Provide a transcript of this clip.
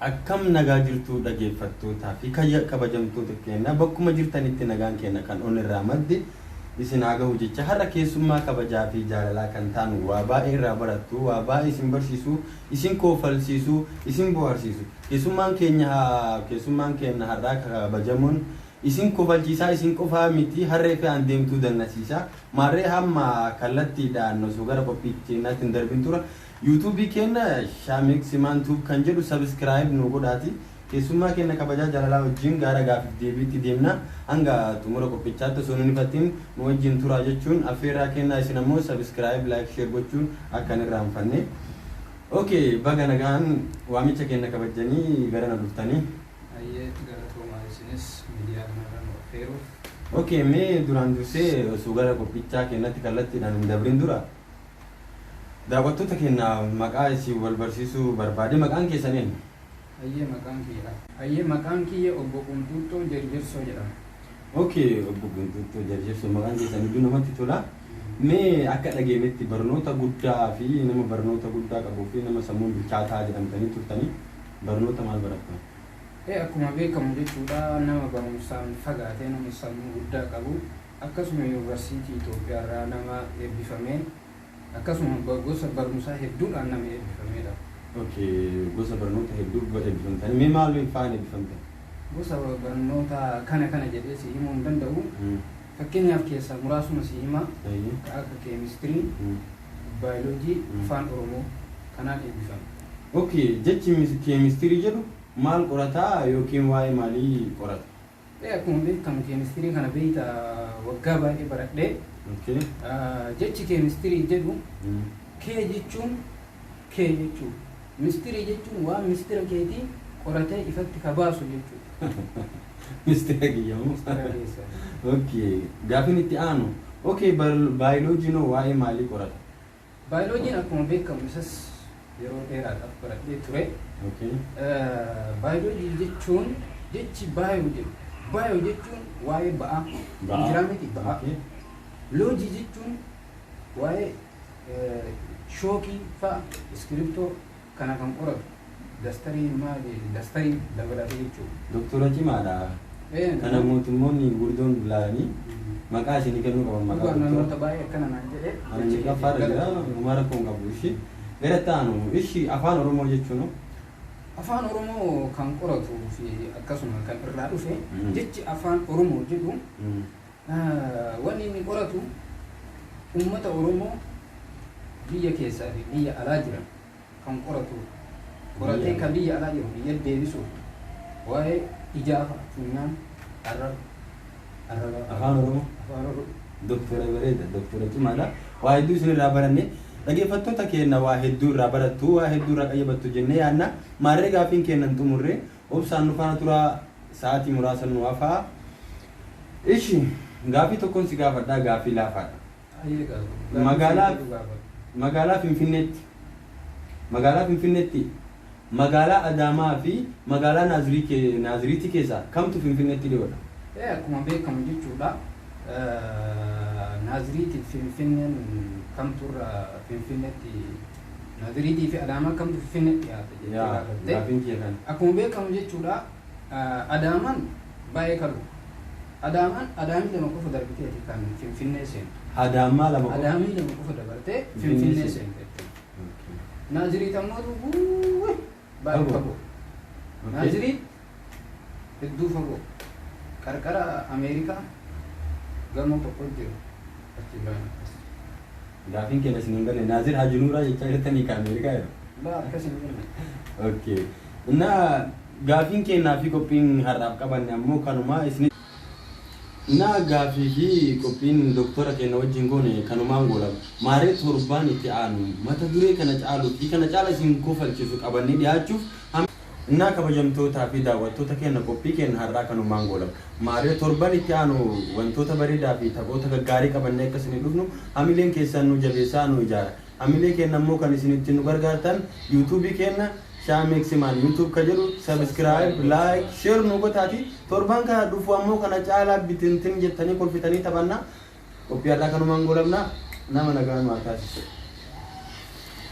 akkam nagaa jirtu dhaggeeffattootaa fi kabajamtoota keenya bakkuma jirtanitti nagaan keenya kan onirraa madde isin agahu jecha har'a keessummaa kabajaa fi jaalalaa kan taanu waa baay'ee irraa barattu waa baay'ee isin barsiisu isin koofalsiisu isin bohaarsiisu keessummaan keenya har'aa kabajamuun isin kofalchiisaa isin qofaa miti harree fi aan deemtuu dannasiisa maarree hamma kallattiidhaan osoo gara qophiitti darbin tura YouTube keenya Shameximan Tube kan jedhu subscribe nu godhaati keessummaa keenya kabajaa jaalalaa wajjin gara gaafiif deebiitti deemna hanga xumura qophichaatti osoo nu ifatiin nu wajjin tura jechuun affeerraa keenya isin ammoo subscribe like share gochuun akka hin irraanfanne. Okay, baga nagaan waamicha keenya kabajanii gara na dhuftanii. Okay, me duraan dursee osoo gara qophichaa keenyatti kallattiidhaan hin dabrin dura daawwattoota keenya maqaa isin wal barsiisuu barbaade maqaan keessaniin. Ayyee maqaan kiyya obbo Qunxuuxxoo Jarjarsoo jedhama. Okay, obbo Qunxuuxxoo Jarjarsoo maqaan keessanii namatti tola. Mee akka dhageenyetti barnoota guddaa fi nama barnoota guddaa qabuu fi nama sammuun bilchaataa jedhamtanii turtanii barnoota maal barattan? Akkuma beekamu jechuudha nama barumsaan fagaatee nama sammuu guddaa qabu akkasuma yuunivarsiitii Itoophiyaarraa nama eebbifamee akkasuma gosa barumsaa hedduudhaan nama eebbifamedha. Okay, gosa barnoota hedduu eebbifamtanii mee maal fa'aan eebbifamtan? Gosa barnoota kana jedhee si himuu hin danda'u. Fakkeenyaaf keessaa muraasuma si hima akka keemistirii, baayoloojii, afaan Oromoo kanaan eebbifame. Okay, jechi keemistirii jedhu maal qorataa yookiin waa'ee maalii qorata? Akkuma beekamu keemistirii kana beeyta waggaa baay'ee baradhee. Okay. Jechi keemistirii jedhu kee jechuun kee jechuudha. Mistirii jechuun waan mistira keetii qoratee ifatti kabaasu jechuudha. Mistira kiyyamu? Okay. Gaafin itti aanu. Okay, baayoloojiin waa'ee maalii qorata? Baayoloojiin akkuma beekamu isas yeroo dheeraadhaaf baradhee ture. Okay. Baayoloojii jechuun jechi baayoo jedhu. Baayoo jechuun waa'ee ba'aa. Jiraa miti ba'aa. Loojii jechuun waa'ee shookii fa'a iskiriptoo kana kan qoratu dastarii maali dastarii dabalatee jechuudha. Doktora cimaadha. Kana mootummoonni gurguddoon bilaalanii maqaa isinii kennuu qaban maqaa namoota baay'ee akkana naan jedhee. Ani qafaadha jira uumaa rakkoon qabu ishii. Gara taanu ishii afaan Oromoo jechuun afaan Oromoo kan qoratu fi akkasuma kan irraa dhufe jechi afaan Oromoo jedhu wanni inni qoratu uummata Oromoo biyya keessaa fi biyya alaa jiran kan qoratu qoratee kan biyya alaa jiru biyya deebisuuf waa'ee ijaafa funyaan arraba afaan Oromoo doktora bareeda doktora cimaadha waa hedduu isin irraa baranne dhaggeeffattoota keenya waa hedduu irraa barattu waa hedduu irraa qayyabattu jennee yaadna maarree gaafiin kennan xumurree obsaan nu faana turaa sa'aatii muraasa nu hafaa ishi gaafii tokkoon si gaafadhaa gaafii laafaadha. Magaalaa Finfinneetti magaalaa Adaamaa fi magaalaa Naaziriitii keessaa kamtu Finfinneetti dhiyoodha? Akkuma beekamu jechuudha Naaziriitii Finfinneen kamturra Finfinneetti Naaziriitii fi Adaamaa kamtu Finfinneetti dhiyaata? Akkuma beekamu jechuudha Adaamaan baay'ee kalu. Adaamii lama qofa darbiteeti kan Finfinnee seenu. Adaamii lama qofa dabartee Finfinnee seenu. Naaziriit ammoo baay'ee fagoo. Naaziriit hedduu fagoo. Qarqara Ameerikaa gamoo tokko jiru. Gaafiin keenya isin hin galle Naazir Haji Nuuraa jechaa jirtanii ka Ameerikaa jedhu. Akkas hin galle. Okay. Innaa gaafiin keenyaa fi qophiin har'aaf qabanne ammoo kanuma isin na gaafii fi qophiin doktora keenya wajjin goone kanumaan goolama maaree torbaan itti aanu mata duree kana caaluu fi kana caala isin kofalchiisu qabannee dhiyaachuuf innaa kabajamtootaa fi daawwattoota keenya qophii keenya har'aa kanumaan goolama maaree torbaan itti aanu wantoota bareedaa fi taphoota gaggaarii qabannee akka isin dhufnu hamileen keessan nu jabeessaa nu ijaara hamilee keenya ammoo kan isin ittiin nu gargaartan YouTube keenya Shameximan YouTube ka jedhu subscribe like share nu gotaati torban kana dhufu ammoo kana caalaa bitintin jettanii kolfitanii taphanna qophii har'aa kanumaan goolabna nama nagaan waa taasise.